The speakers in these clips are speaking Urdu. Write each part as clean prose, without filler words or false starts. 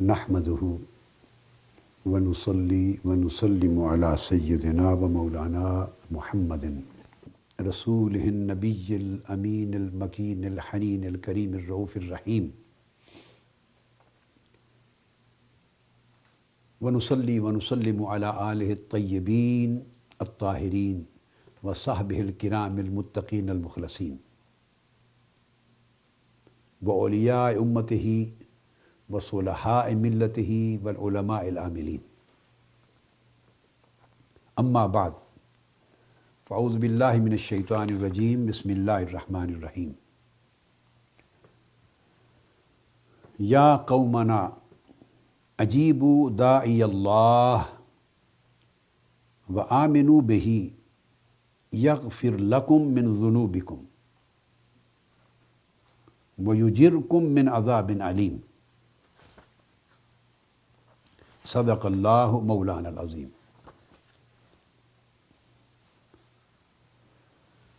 نحمده ونصلي ونسلم على سيدنا ومولانا محمد رسوله النبي الأمين المكين الحنين الكريم الرؤوف الرحيم ونصلي ونسلم على آله الطيبين الطاهرين وصحبه الكرام المتقين المخلصين وأولياء أمته وصلحاء ملته والعلماء العاملين اما بعد فاعوذ باللہ من الشیطان الرجیم بسم اللہ الرحمن الرحیم یا قومنا اجیبوا داعی اللہ وآمنوا بہ یغفر لکم من ذنوبکم ویجرکم من عذاب علیم صدق اللہ مولانا العظیم۔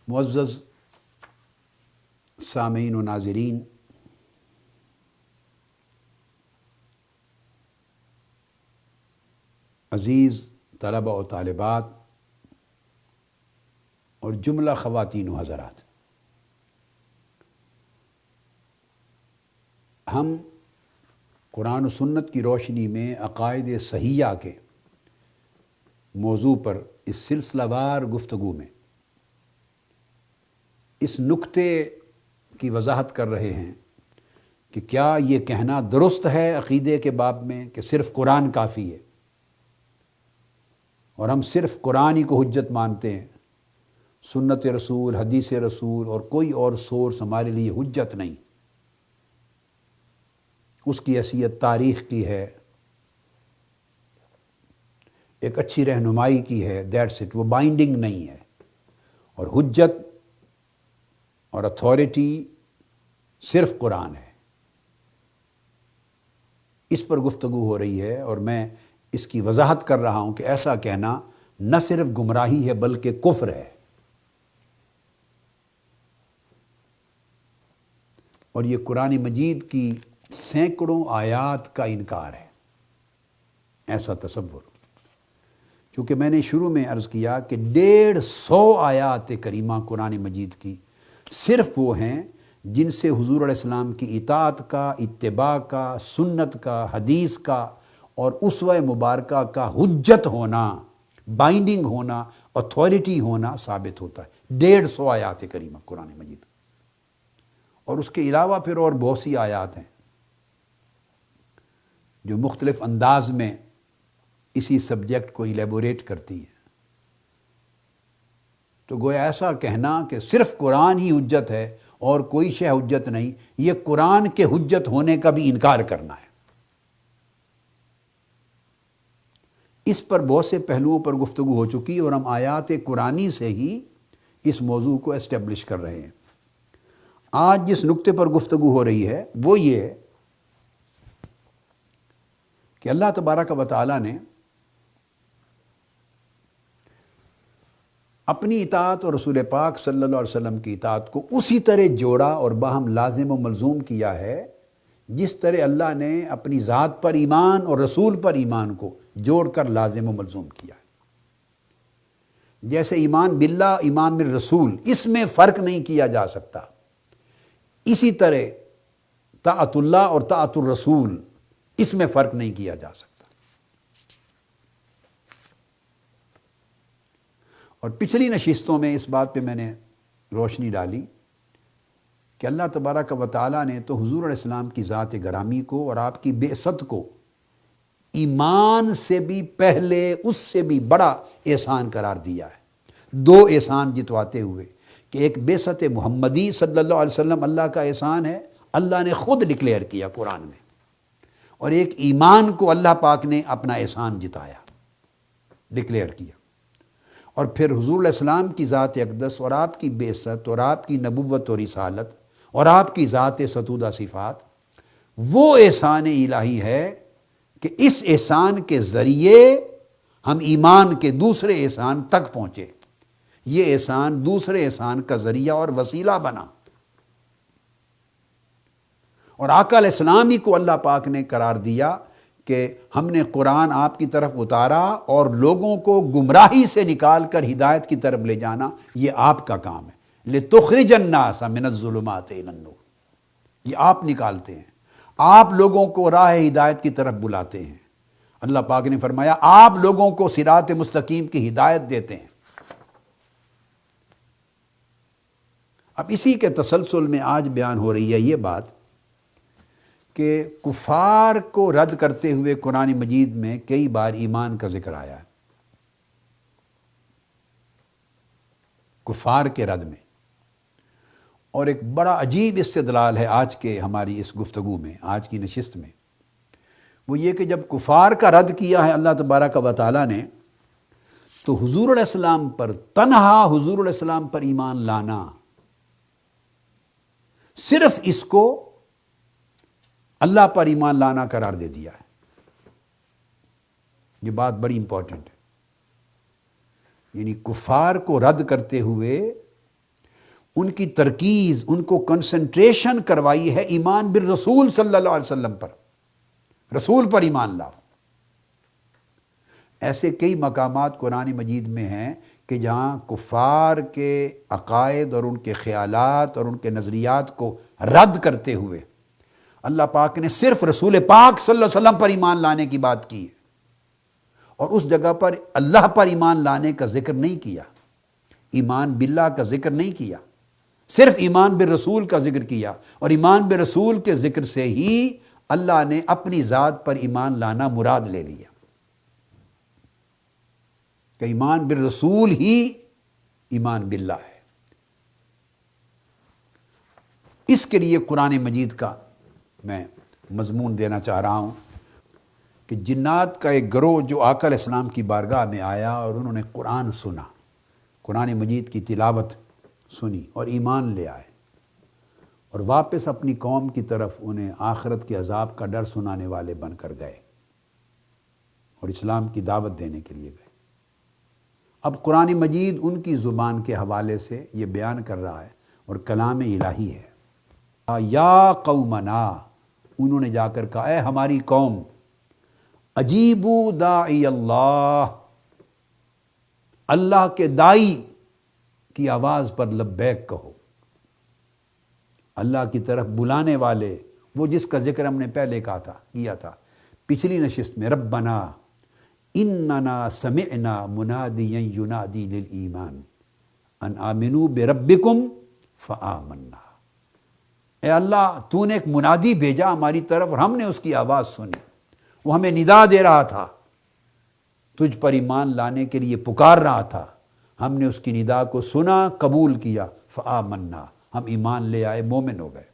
معزز سامعین و ناظرین، عزیز طلبہ و طالبات اور جملہ خواتین و حضرات، ہم قرآن و سنت کی روشنی میں عقائد صحیحہ کے موضوع پر اس سلسلہ وار گفتگو میں اس نکتے کی وضاحت کر رہے ہیں کہ کیا یہ کہنا درست ہے عقیدے کے باب میں کہ صرف قرآن کافی ہے اور ہم صرف قرآن ہی کو حجت مانتے ہیں، سنت رسول، حدیث رسول اور کوئی اور سورس ہمارے لیے حجت نہیں، اس کی حیثیت تاریخ کی ہے، ایک اچھی رہنمائی کی ہے، دیٹس اٹ، وہ بائنڈنگ نہیں ہے، اور حجت اور اتھارٹی صرف قرآن ہے۔ اس پر گفتگو ہو رہی ہے اور میں اس کی وضاحت کر رہا ہوں کہ ایسا کہنا نہ صرف گمراہی ہے بلکہ کفر ہے، اور یہ قرآن مجید کی سینکڑوں آیات کا انکار ہے، ایسا تصور۔ چونکہ میں نے شروع میں عرض کیا کہ 150 آیات کریمہ قرآن مجید کی صرف وہ ہیں جن سے حضور علیہ السلام کی اطاعت کا، اتباع کا، سنت کا، حدیث کا اور اسوہ مبارکہ کا حجت ہونا، بائنڈنگ ہونا، اتھارٹی ہونا ثابت ہوتا ہے۔ 150 آیات کریمہ قرآن مجید، اور اس کے علاوہ پھر اور بہت سی آیات ہیں جو مختلف انداز میں اسی سبجیکٹ کو ایلیبوریٹ کرتی ہیں۔ تو گویا ایسا کہنا کہ صرف قرآن ہی حجت ہے اور کوئی شے حجت نہیں، یہ قرآن کے حجت ہونے کا بھی انکار کرنا ہے۔ اس پر بہت سے پہلوؤں پر گفتگو ہو چکی اور ہم آیات قرآنی سے ہی اس موضوع کو اسٹیبلش کر رہے ہیں۔ آج جس نقطے پر گفتگو ہو رہی ہے وہ یہ کہ اللہ تبارک و تعالیٰ نے اپنی اطاعت اور رسول پاک صلی اللہ علیہ وسلم کی اطاعت کو اسی طرح جوڑا اور باہم لازم و ملزوم کیا ہے جس طرح اللہ نے اپنی ذات پر ایمان اور رسول پر ایمان کو جوڑ کر لازم و ملزوم کیا ہے۔ جیسے ایمان باللہ، ایمان بالرسول، اس میں فرق نہیں کیا جا سکتا، اسی طرح طاعت اللہ اور طاعت الرسول، اس میں فرق نہیں کیا جا سکتا۔ اور پچھلی نشستوں میں اس بات پہ میں نے روشنی ڈالی کہ اللہ تبارک و تعالیٰ نے تو حضور علیہ السلام کی ذات گرامی کو اور آپ کی بعثت کو ایمان سے بھی پہلے، اس سے بھی بڑا احسان قرار دیا ہے۔ 2 احسان جتواتے ہوئے کہ ایک بعثت محمدی صلی اللہ علیہ وسلم اللہ کا احسان ہے، اللہ نے خود ڈکلیئر کیا قرآن میں، اور ایک ایمان کو اللہ پاک نے اپنا احسان جتایا، ڈکلیئر کیا، اور پھر حضور علیہ السلام کی ذات اقدس اور آپ کی بعثت اور آپ کی نبوت اور رسالت اور آپ کی ذات ستودہ صفات، وہ احسان الہی ہے کہ اس احسان کے ذریعے ہم ایمان کے دوسرے احسان تک پہنچے، یہ احسان دوسرے احسان کا ذریعہ اور وسیلہ بنا، اور آقا علیہ السلام ہی کو اللہ پاک نے قرار دیا کہ ہم نے قرآن آپ کی طرف اتارا اور لوگوں کو گمراہی سے نکال کر ہدایت کی طرف لے جانا یہ آپ کا کام ہے، لِتُخْرِجَ النَّاسَ مِنَ الظُّلُمَاتِ إِلَى النُّورِ، یہ آپ نکالتے ہیں، آپ لوگوں کو راہ ہدایت کی طرف بلاتے ہیں۔ اللہ پاک نے فرمایا آپ لوگوں کو صراط مستقیم کی ہدایت دیتے ہیں۔ اب اسی کے تسلسل میں آج بیان ہو رہی ہے یہ بات کہ کفار کو رد کرتے ہوئے قرآن مجید میں کئی بار ایمان کا ذکر آیا ہے، کفار کے رد میں، اور ایک بڑا عجیب استدلال ہے آج کے ہماری اس گفتگو میں، آج کی نشست میں، وہ یہ کہ جب کفار کا رد کیا ہے اللہ تبارک و تعالیٰ نے، تو حضور علیہ السلام پر، تنہا حضور علیہ السلام پر ایمان لانا، صرف اس کو اللہ پر ایمان لانا قرار دے دیا ہے۔ یہ بات بڑی امپورٹنٹ ہے، یعنی کفار کو رد کرتے ہوئے ان کی ترکیز، ان کو کنسنٹریشن کروائی ہے ایمان بالرسول صلی اللہ علیہ وسلم پر، رسول پر ایمان لاؤ۔ ایسے کئی مقامات قرآن مجید میں ہیں کہ جہاں کفار کے عقائد اور ان کے خیالات اور ان کے نظریات کو رد کرتے ہوئے اللہ پاک نے صرف رسول پاک صلی اللہ علیہ وسلم پر ایمان لانے کی بات کی ہے، اور اس جگہ پر اللہ پر ایمان لانے کا ذکر نہیں کیا، ایمان باللہ کا ذکر نہیں کیا، صرف ایمان بالرسول کا ذکر کیا، اور ایمان بالرسول کے ذکر سے ہی اللہ نے اپنی ذات پر ایمان لانا مراد لے لیا کہ ایمان بالرسول ہی ایمان باللہ ہے۔ اس کے لیے قرآن مجید کا میں مضمون دینا چاہ رہا ہوں کہ جنات کا ایک گروہ جو آقا علیہ السلام کی بارگاہ میں آیا اور انہوں نے قرآن سنا، قرآن مجید کی تلاوت سنی اور ایمان لے آئے، اور واپس اپنی قوم کی طرف انہیں آخرت کے عذاب کا ڈر سنانے والے بن کر گئے اور اسلام کی دعوت دینے کے لیے گئے۔ اب قرآن مجید ان کی زبان کے حوالے سے یہ بیان کر رہا ہے اور کلام الہی ہے۔ یا قومنا، انہوں نے جا کر کہا اے ہماری قوم، اجیبوا داعی اللہ، اللہ کے دائی کی آواز پر لبیک کہو، اللہ کی طرف بلانے والے، وہ جس کا ذکر ہم نے پہلے کیا تھا پچھلی نشست میں، ربنا اننا سمعنا منادیا ینادی للایمان ان آمنوا بربکم فآمنا، اے اللہ تو نے ایک منادی بھیجا ہماری طرف اور ہم نے اس کی آواز سنی، وہ ہمیں ندا دے رہا تھا، تجھ پر ایمان لانے کے لیے پکار رہا تھا، ہم نے اس کی ندا کو سنا، قبول کیا، فآمنا، ہم ایمان لے آئے، مومن ہو گئے۔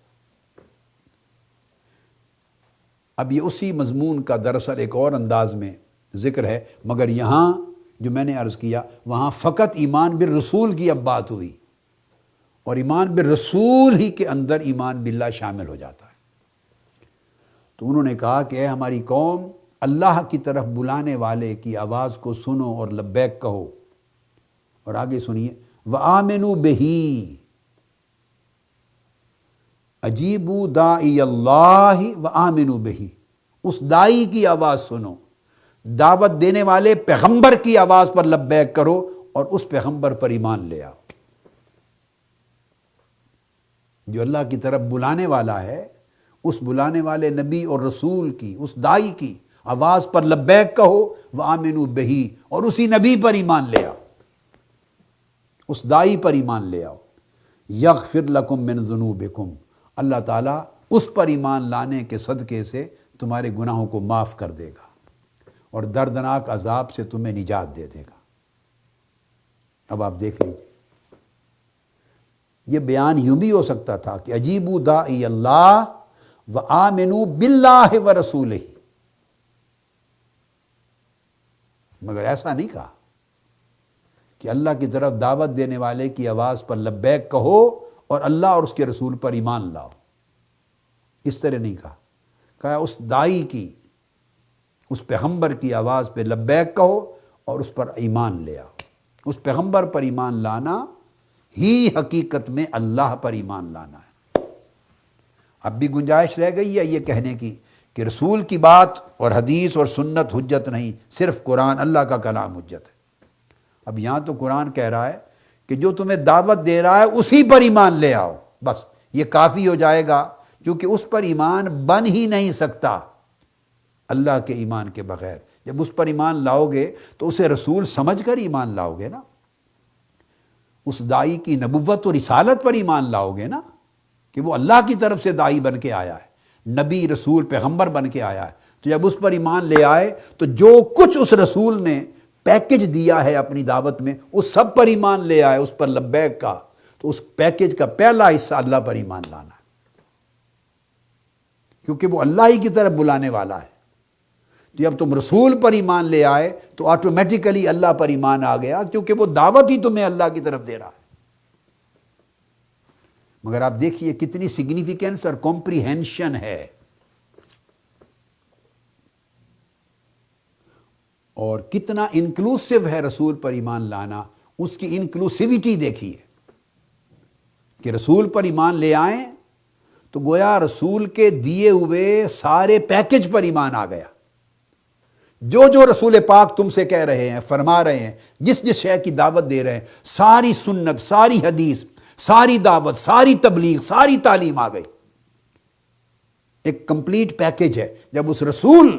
اب یہ اسی مضمون کا دراصل ایک اور انداز میں ذکر ہے، مگر یہاں جو میں نے عرض کیا وہاں فقط ایمان بالرسول کی اب بات ہوئی، اور ایمان بالرسول ہی کے اندر ایمان باللہ شامل ہو جاتا ہے۔ تو انہوں نے کہا کہ اے ہماری قوم، اللہ کی طرف بلانے والے کی آواز کو سنو اور لبیک کہو، اور آگے سنیے، وآمنوا بہ، اجیبوا داعی اللہ وآمنوا بہ، اس دائی کی آواز سنو، دعوت دینے والے پیغمبر کی آواز پر لبیک کرو اور اس پیغمبر پر ایمان لے آؤ۔ جو اللہ کی طرف بلانے والا ہے، اس بلانے والے نبی اور رسول کی، اس دائی کی آواز پر لبیک کہو، وآمنوا بہ، اور اسی نبی پر ایمان لے آؤ، اس دائی پر ایمان لے آؤ، یغفر لکم من ذنوبکم، اللہ تعالیٰ اس پر ایمان لانے کے صدقے سے تمہارے گناہوں کو معاف کر دے گا اور دردناک عذاب سے تمہیں نجات دے دے گا۔ اب آپ دیکھ لیجیے، یہ بیان یوں بھی ہو سکتا تھا کہ اجیبوا داعی اللہ وآمنوا باللہ ورسولہ، مگر ایسا نہیں کہا کہ اللہ کی طرف دعوت دینے والے کی آواز پر لبیک کہو اور اللہ اور اس کے رسول پر ایمان لاؤ، اس طرح نہیں کہا اس داعی کی، اس پیغمبر کی آواز پہ لبیک کہو اور اس پر ایمان لے آؤ۔ اس پیغمبر پر ایمان لانا ہی حقیقت میں اللہ پر ایمان لانا ہے۔ اب بھی گنجائش رہ گئی ہے یہ کہنے کی کہ رسول کی بات اور حدیث اور سنت حجت نہیں، صرف قرآن اللہ کا کلام حجت ہے۔ اب یہاں تو قرآن کہہ رہا ہے کہ جو تمہیں دعوت دے رہا ہے اسی پر ایمان لے آؤ، بس یہ کافی ہو جائے گا، کیونکہ اس پر ایمان بن ہی نہیں سکتا اللہ کے ایمان کے بغیر۔ جب اس پر ایمان لاؤ گے تو اسے رسول سمجھ کر ایمان لاؤ گے نا، اس داعی کی نبوت اور رسالت پر ایمان لاؤ گے نا، کہ وہ اللہ کی طرف سے داعی بن کے آیا ہے، نبی رسول پیغمبر بن کے آیا ہے۔ تو جب اس پر ایمان لے آئے تو جو کچھ اس رسول نے پیکج دیا ہے اپنی دعوت میں اس سب پر ایمان لے آئے، اس پر لبیک کا، تو اس پیکج کا پہلا حصہ اللہ پر ایمان لانا ہے، کیونکہ وہ اللہ ہی کی طرف بلانے والا ہے۔ تو جب تم رسول پر ایمان لے آئے تو آٹومیٹیکلی اللہ پر ایمان آ گیا، کیونکہ وہ دعوت ہی تمہیں اللہ کی طرف دے رہا ہے۔ مگر آپ دیکھیے کتنی سگنیفیکنس اور کمپریہنشن ہے، اور کتنا انکلوسیو ہے رسول پر ایمان لانا، اس کی انکلوسیوٹی دیکھیے کہ رسول پر ایمان لے آئیں تو گویا رسول کے دیے ہوئے سارے پیکج پر ایمان آ گیا۔ جو رسول پاک تم سے کہہ رہے ہیں، فرما رہے ہیں، جس شے کی دعوت دے رہے ہیں، ساری سنت، ساری حدیث، ساری دعوت، ساری تبلیغ، ساری تعلیم آ گئی، ایک کمپلیٹ پیکج ہے۔ جب اس رسول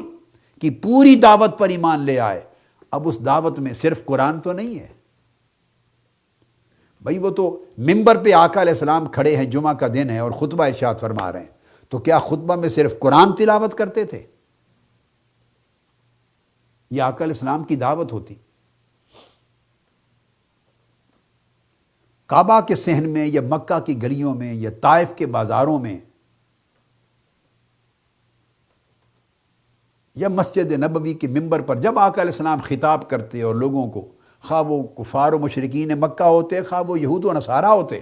کی پوری دعوت پر ایمان لے آئے، اب اس دعوت میں صرف قرآن تو نہیں ہے بھائی، وہ تو ممبر پہ آقا علیہ السلام کھڑے ہیں، جمعہ کا دن ہے اور خطبہ ارشاد فرما رہے ہیں، تو کیا خطبہ میں صرف قرآن تلاوت کرتے تھے؟ یہ آقا علیہ السلام کی دعوت ہوتی۔ کعبہ کے صحن میں یا مکہ کی گلیوں میں یا طائف کے بازاروں میں یا مسجد نبوی کے ممبر پر جب آقا علیہ السلام خطاب کرتے اور لوگوں کو، خواہ وہ کفار و مشرکین مکہ ہوتے، خواہ وہ یہود و نصارہ ہوتے،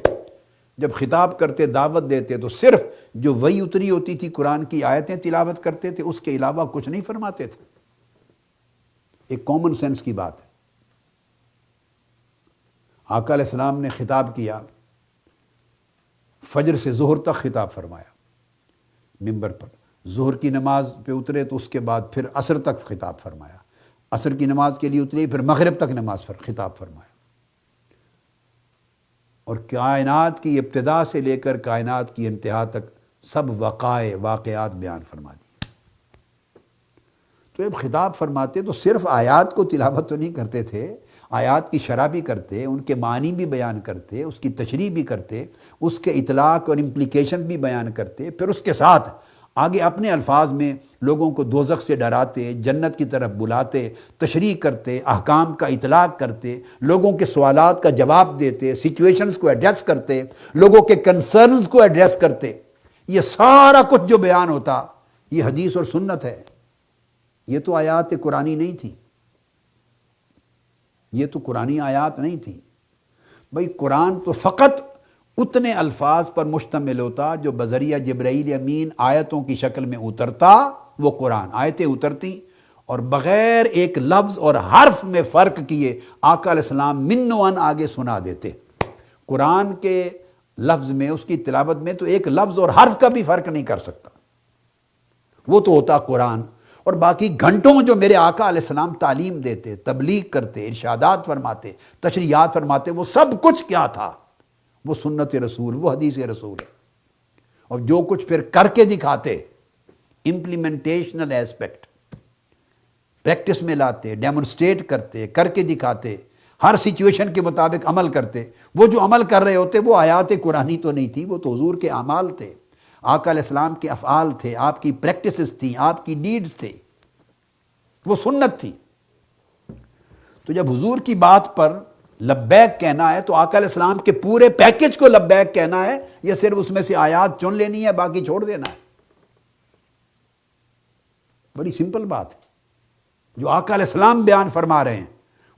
جب خطاب کرتے، دعوت دیتے، تو صرف جو وحی اتری ہوتی تھی قرآن کی آیتیں تلاوت کرتے تھے، اس کے علاوہ کچھ نہیں فرماتے تھے۔ ایک کامن سینس کی بات ہے۔ آقا علیہ السلام نے خطاب کیا، فجر سے ظہر تک خطاب فرمایا ممبر پر، ظہر کی نماز پہ اترے تو اس کے بعد پھر عصر تک خطاب فرمایا، عصر کی نماز کے لیے اتری پھر مغرب تک نماز خطاب فرمایا، اور کائنات کی ابتدا سے لے کر کائنات کی انتہا تک سب واقعات بیان فرما دی۔ تو جب خطاب فرماتے تو صرف آیات کو تلاوت تو نہیں کرتے تھے، آیات کی شرح بھی کرتے، ان کے معنی بھی بیان کرتے، اس کی تشریح بھی کرتے، اس کے اطلاق اور امپلیکیشن بھی بیان کرتے، پھر اس کے ساتھ آگے اپنے الفاظ میں لوگوں کو دوزخ سے ڈراتے، جنت کی طرف بلاتے، تشریح کرتے، احکام کا اطلاق کرتے، لوگوں کے سوالات کا جواب دیتے، سچویشنز کو ایڈریس کرتے، لوگوں کے کنسرنز کو ایڈریس کرتے۔ یہ سارا کچھ جو بیان ہوتا یہ حدیث اور سنت ہے، یہ تو آیات قرآنی نہیں تھی، یہ تو قرآنی آیات نہیں تھی بھائی۔ قرآن تو فقط اتنے الفاظ پر مشتمل ہوتا جو بذریعہ جبرائیل امین آیتوں کی شکل میں اترتا، وہ قرآن آیتیں اترتی اور بغیر ایک لفظ اور حرف میں فرق کیے آقا علیہ السلام من و عن آگے سنا دیتے۔ قرآن کے لفظ میں، اس کی تلاوت میں تو ایک لفظ اور حرف کا بھی فرق نہیں کر سکتا، وہ تو ہوتا قرآن۔ اور باقی گھنٹوں جو میرے آقا علیہ السلام تعلیم دیتے، تبلیغ کرتے، ارشادات فرماتے، تشریحات فرماتے، وہ سب کچھ کیا تھا؟ وہ سنت رسول، وہ حدیث رسول ہے۔ اور جو کچھ پھر کر کے دکھاتے، امپلیمنٹیشنل ایسپیکٹ، پریکٹس میں لاتے، ڈیمونسٹریٹ کرتے، کر کے دکھاتے، ہر سچویشن کے مطابق عمل کرتے، وہ جو عمل کر رہے ہوتے وہ آیات قرآنی تو نہیں تھی، وہ تو حضور کے اعمال تھے، آقا علیہ السلام کے افعال تھے، آپ کی پریکٹسز تھیں، آپ کی ڈیڈز تھے، وہ سنت تھی۔ تو جب حضور کی بات پر لبیک کہنا ہے تو آقا علیہ السلام کے پورے پیکج کو لبیک کہنا ہے، یا صرف اس میں سے آیات چن لینی ہے باقی چھوڑ دینا ہے؟ بڑی سمپل بات ہے جو آقا علیہ السلام بیان فرما رہے ہیں،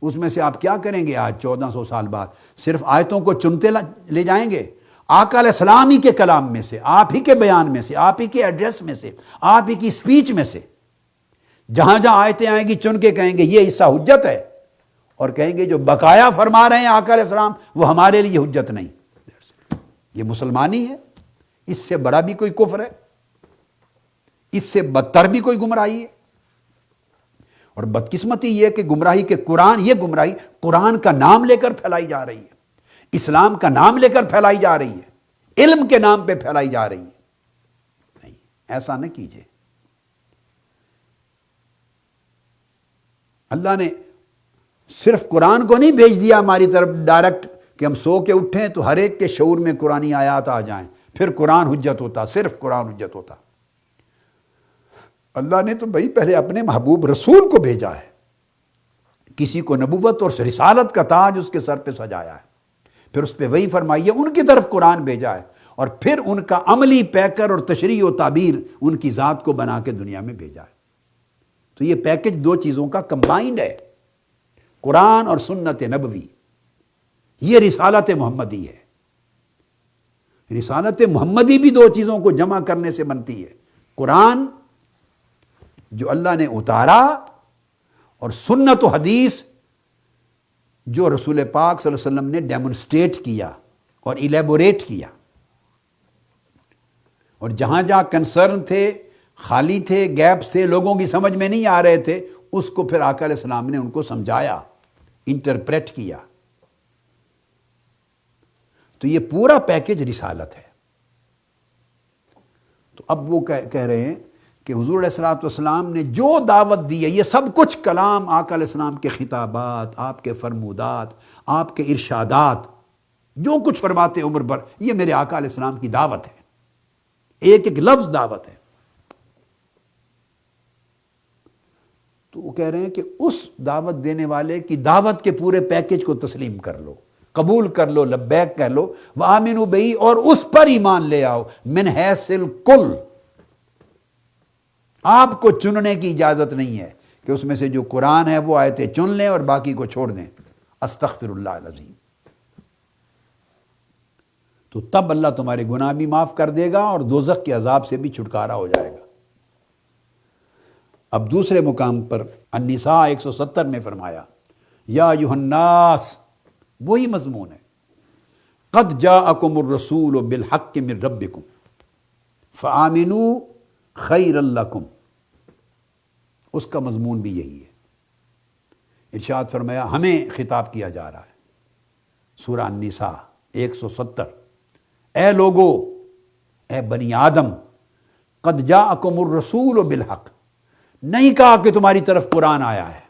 اس میں سے آپ کیا کریں گے آج 1400 سال بعد؟ صرف آیتوں کو چنتے لے جائیں گے؟ آقا علیہ السلام ہی کے کلام میں سے، آپ ہی کے بیان میں سے، آپ ہی کے ایڈریس میں سے، آپ ہی کی سپیچ میں سے جہاں جہاں آیتیں آئیں گی چن کے کہیں گے یہ حصہ حجت ہے، اور کہیں گے جو بقایا فرما رہے ہیں آقا علیہ السلام وہ ہمارے لیے حجت نہیں۔ یہ مسلمانی ہے؟ اس سے بڑا بھی کوئی کفر ہے؟ اس سے بدتر بھی کوئی گمراہی ہے؟ اور بدقسمتی یہ کہ گمراہی کے قرآن، یہ گمراہی قرآن کا نام لے کر پھیلائی جا رہی ہے، اسلام کا نام لے کر پھیلائی جا رہی ہے، علم کے نام پہ پھیلائی جا رہی ہے۔ نہیں، ایسا نہ کیجیے۔ اللہ نے صرف قرآن کو نہیں بھیج دیا ہماری طرف ڈائریکٹ کہ ہم سو کے اٹھیں تو ہر ایک کے شعور میں قرآنی آیات آ جائیں، پھر قرآن حجت ہوتا، صرف قرآن حجت ہوتا۔ اللہ نے تو بھائی پہلے اپنے محبوب رسول کو بھیجا ہے، کسی کو نبوت اور رسالت کا تاج اس کے سر پہ سجایا ہے، پھر اس پہ وہی فرمائی ہے، ان کی طرف قرآن بھیجا ہے، اور پھر ان کا عملی پیکر اور تشریح و تعبیر ان کی ذات کو بنا کے دنیا میں بھیجا ہے۔ تو یہ پیکج دو چیزوں کا کمبائنڈ ہے، قرآن اور سنت نبوی، یہ رسالت محمدی ہے۔ رسالت محمدی بھی دو چیزوں کو جمع کرنے سے بنتی ہے، قرآن جو اللہ نے اتارا، اور سنت و حدیث جو رسول پاک صلی اللہ علیہ وسلم نے ڈیمونسٹریٹ کیا اور ایلیبوریٹ کیا، اور جہاں جہاں کنسرن تھے، خالی تھے، گیپس تھے، لوگوں کی سمجھ میں نہیں آ رہے تھے، اس کو پھر آقا علیہ السلام نے ان کو سمجھایا، انٹرپریٹ کیا۔ تو یہ پورا پیکج رسالت ہے۔ تو اب وہ کہہ رہے ہیں کہ حضور علیہ السلام نے جو دعوت دی ہے، یہ سب کچھ کلام آقا علیہ السلام کے خطابات، آپ کے فرمودات، آپ کے ارشادات، جو کچھ فرماتے عمر بھر، یہ میرے آقا علیہ السلام کی دعوت ہے، ایک ایک لفظ دعوت ہے۔ تو وہ کہہ رہے ہیں کہ اس دعوت دینے والے کی دعوت کے پورے پیکج کو تسلیم کر لو، قبول کر لو، لبیک کہہ لو، وآمنوا بہ، اور اس پر ایمان لے آؤ، من حیث الکل۔ آپ کو چننے کی اجازت نہیں ہے کہ اس میں سے جو قرآن ہے وہ آیتیں چن لیں اور باقی کو چھوڑ دیں، استغفر اللہ العظیم۔ تو تب اللہ تمہارے گناہ بھی معاف کر دے گا اور دوزخ کے عذاب سے بھی چھٹکارا ہو جائے گا۔ اب دوسرے مقام پر النساء 170 میں فرمایا، یا ایھا الناس، وہی مضمون ہے، قد جاءکم الرسول بالحق من ربکم فآمنوا خیر لکم، اس کا مضمون بھی یہی ہے۔ ارشاد فرمایا، ہمیں خطاب کیا جا رہا ہے، سورہ النساء 170، اے لوگو، اے بنی آدم، قد جاءکم الرسول بالحق، نہیں کہا کہ تمہاری طرف قرآن آیا ہے،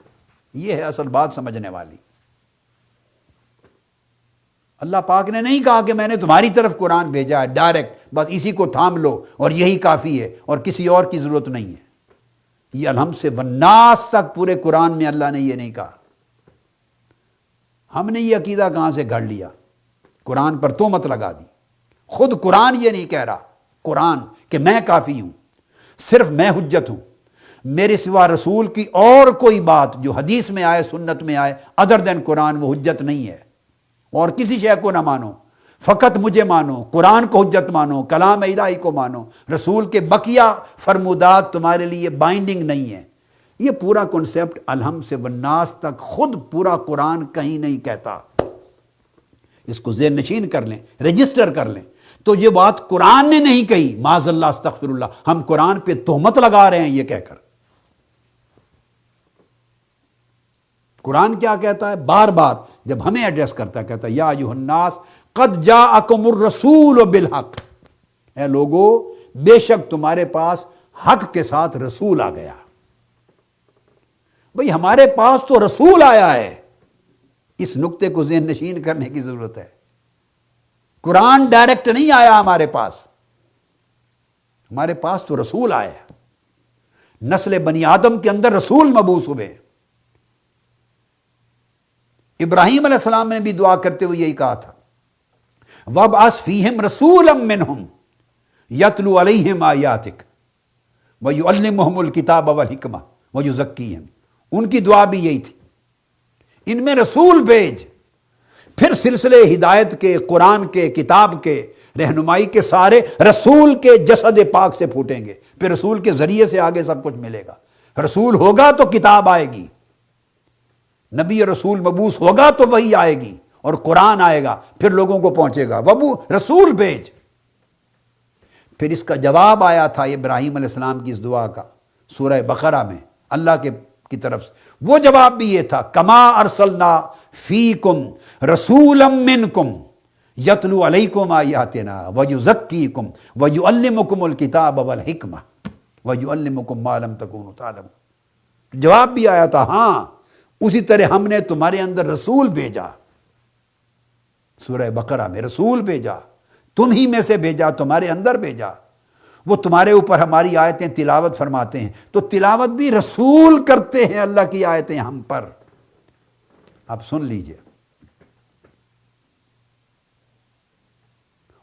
یہ ہے اصل بات سمجھنے والی۔ اللہ پاک نے نہیں کہا کہ میں نے تمہاری طرف قرآن بھیجا ہے ڈائریکٹ، بس اسی کو تھام لو اور یہی کافی ہے اور کسی اور کی ضرورت نہیں ہے۔ یہ الحم سے والناس تک پورے قرآن میں اللہ نے یہ نہیں کہا۔ ہم نے یہ عقیدہ کہاں سے گھڑ لیا؟ قرآن پر تہمت لگا دی۔ خود قرآن یہ نہیں کہہ رہا، قرآن، کہ میں کافی ہوں، صرف میں حجت ہوں، میرے سوا رسول کی اور کوئی بات جو حدیث میں آئے، سنت میں آئے، ادر دین قرآن، وہ حجت نہیں ہے، اور کسی شے کو نہ مانو، فقط مجھے مانو، قرآن کو حجت مانو، کلام الہی کو مانو، رسول کے بقیہ فرمودات تمہارے لیے بائنڈنگ نہیں ہے۔ یہ پورا کنسپٹ الحم سے والناس تک خود پورا قرآن کہیں نہیں کہتا۔ اس کو ذہن نشین کر لیں، رجسٹر کر لیں۔ تو یہ بات قرآن نے نہیں کہی، معاذ اللہ، استغفر اللہ، ہم قرآن پہ تہمت لگا رہے ہیں یہ کہہ کر۔ قرآن کیا کہتا ہے؟ بار بار جب ہمیں ایڈریس کرتا ہے کہتا ہے، یا ایھا الناس قد جاءکم الرسول بالحق، اے لوگو، بے شک تمہارے پاس حق کے ساتھ رسول آ گیا۔ بھئی ہمارے پاس تو رسول آیا ہے، اس نقطے کو ذہن نشین کرنے کی ضرورت ہے۔ قرآن ڈائریکٹ نہیں آیا ہمارے پاس تو رسول آیا، نسل بنی آدم کے اندر رسول مبعوث ہوئے۔ ابراہیم علیہ السلام نے بھی دعا کرتے ہوئے یہی کہا تھا، وَابْعَثْ فِيهِمْ رَسُولًا مِّنْهُمْ يَتْلُو عَلَيْهِمْ آيَاتِكَ وَيُعَلِّمُهُمُ الْكِتَابَ وَالْحِكْمَةَ وَيُزَكِّيهِمْ۔ ان کی دعا بھی یہی تھی، ان میں رسول بھیج، پھر سلسلے ہدایت کے، قرآن کے، کتاب کے، رہنمائی کے سارے رسول کے جسد پاک سے پھوٹیں گے، پھر رسول کے ذریعے سے آگے سب کچھ ملے گا۔ رسول ہوگا تو کتاب آئے گی، نبی رسول مبعوث ہوگا تو وہی آئے گی اور قرآن آئے گا، پھر لوگوں کو پہنچے گا، رسول بھیج۔ پھر اس کا جواب آیا تھا ابراہیم علیہ السلام کی اس دعا کا سورہ بقرہ میں اللہ کی طرف سے، وہ جواب بھی یہ تھا، کما ارسلنا فیکم رسولا منکم یتلو علیکم آیاتنا ویزکیکم ویعلمکم الکتاب والحکمہ ویعلمکم ما لم تکونوا تعلمون۔ جواب بھی آیا تھا، ہاں اسی طرح ہم نے تمہارے اندر رسول بھیجا، سورہ بقرہ میں رسول بھیجا، تم ہی میں سے بھیجا، تمہارے اندر بھیجا، وہ تمہارے اوپر ہماری آیتیں تلاوت فرماتے ہیں، تو تلاوت بھی رسول کرتے ہیں اللہ کی آیتیں ہم پر۔ آپ سن لیجئے،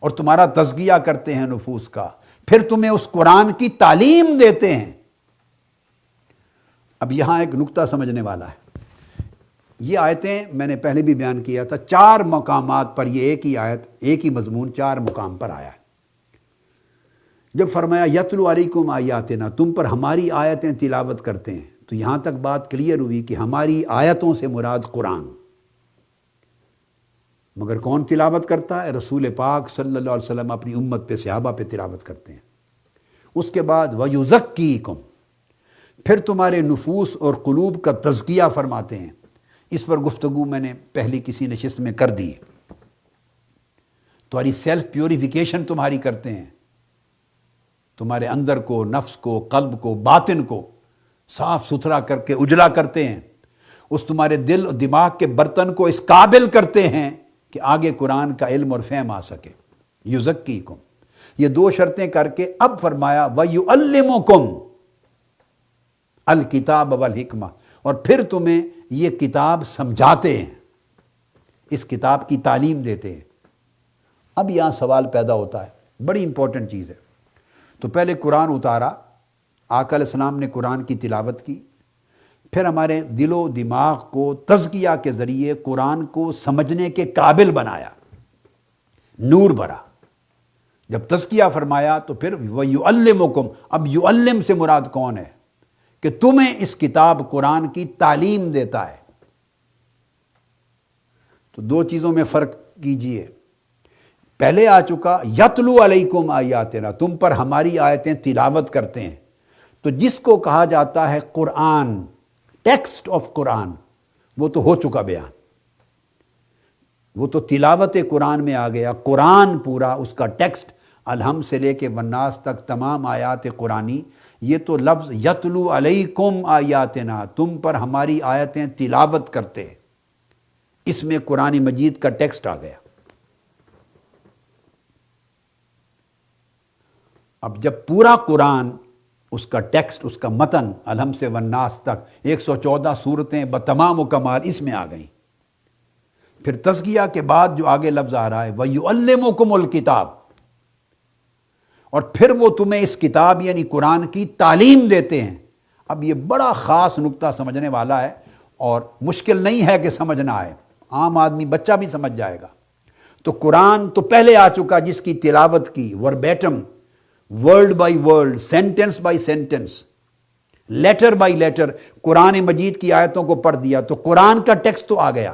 اور تمہارا تزکیہ کرتے ہیں نفوس کا، پھر تمہیں اس قرآن کی تعلیم دیتے ہیں۔ اب یہاں ایک نکتہ سمجھنے والا ہے، یہ آیتیں میں نے پہلے بھی بیان کیا تھا، 4 مقامات پر یہ ایک ہی آیت، ایک ہی مضمون 4 مقام پر آیا ہے۔ جب فرمایا یتلو علیکم آیاتنا، تم پر ہماری آیتیں تلاوت کرتے ہیں، تو یہاں تک بات کلیئر ہوئی کہ ہماری آیتوں سے مراد قرآن، مگر کون تلاوت کرتا ہے؟ رسول پاک صلی اللہ علیہ وسلم اپنی امت پہ، صحابہ پہ تلاوت کرتے ہیں۔ اس کے بعد وَيُزَكِّيكُمْ، پھر تمہارے نفوس اور قلوب کا تزکیہ فرماتے ہیں۔ اس پر گفتگو میں نے پہلی کسی نشست میں کر دی، تمہاری سیلف پیوریفیکیشن تمہاری کرتے ہیں، تمہارے اندر کو، نفس کو، قلب کو، باطن کو صاف ستھرا کر کے اجلا کرتے ہیں، اس تمہارے دل اور دماغ کے برتن کو اس قابل کرتے ہیں کہ آگے قرآن کا علم اور فہم آ سکے۔ یزکیکم، یہ 2 شرطیں کر کے اب فرمایا وَيُعَلِّمُكُمْ الکتاب والحکمہ، اور پھر تمہیں یہ کتاب سمجھاتے ہیں، اس کتاب کی تعلیم دیتے ہیں۔ اب یہاں سوال پیدا ہوتا ہے، بڑی امپورٹنٹ چیز ہے۔ تو پہلے قرآن اتارا، آقا علیہ السلام نے قرآن کی تلاوت کی، پھر ہمارے دل و دماغ کو تزکیہ کے ذریعے قرآن کو سمجھنے کے قابل بنایا، نور بھرا۔ جب تزکیہ فرمایا تو پھر وَيُعَلِّمُكُمْ، اب یعلم سے مراد کون ہے؟ کہ تمہیں اس کتاب قرآن کی تعلیم دیتا ہے۔ تو 2 چیزوں میں فرق کیجئے، پہلے آ چکا یتلو علیکم آیاتنا، تم پر ہماری آیتیں تلاوت کرتے ہیں، تو جس کو کہا جاتا ہے قرآن، ٹیکسٹ آف قرآن، وہ تو ہو چکا بیان، وہ تو تلاوت قرآن میں آ گیا۔ قرآن پورا، اس کا ٹیکسٹ الحم سے لے کے والناس تک تمام آیات قرآنی، یہ تو لفظ یتلو علیکم آیاتنا، تم پر ہماری آیتیں تلاوت کرتے، اس میں قرآن مجید کا ٹیکسٹ آ گیا۔ اب جب پورا قرآن، اس کا ٹیکسٹ، اس کا متن الحم سے والناس تک 114 صورتیں بتمام و کمال اس میں آ گئیں، پھر تزکیہ کے بعد جو آگے لفظ آ رہا ہے وَيُعَلِّمُكُمُ الْكِتَابَ، اور پھر وہ تمہیں اس کتاب یعنی قرآن کی تعلیم دیتے ہیں۔ اب یہ بڑا خاص نکتہ سمجھنے والا ہے اور مشکل نہیں ہے کہ سمجھ نہ آئے، عام آدمی بچہ بھی سمجھ جائے گا۔ تو قرآن تو پہلے آ چکا، جس کی تلاوت کی verbatim, word by word, sentence by sentence, letter by letter Quran Majeed کی آیتوں کو پڑھ دیا، تو قرآن کا ٹیکسٹ تو آ گیا۔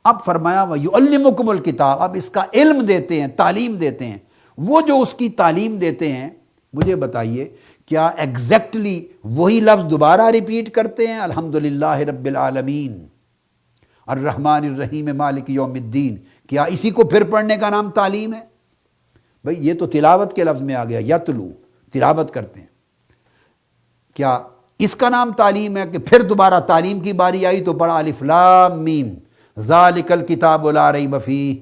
اب فرمایا وَيُعَلِّمُكُمُ الْكِتَابَ، اب اس کا علم دیتے ہیں، تعلیم دیتے ہیں۔ وہ جو اس کی تعلیم دیتے ہیں، مجھے بتائیے کیا ایگزیکٹلی وہی لفظ دوبارہ ریپیٹ کرتے ہیں؟ الحمدللہ رب العالمین الرحمن الرحیم مالک یوم الدین، کیا اسی کو پھر پڑھنے کا نام تعلیم ہے؟ بھئی یہ تو تلاوت کے لفظ میں آ گیا، یتلو، تلاوت کرتے ہیں۔ کیا اس کا نام تعلیم ہے کہ پھر دوبارہ تعلیم کی باری آئی تو پڑھا الف لام میم ذالک الکتاب لا ریب فیہ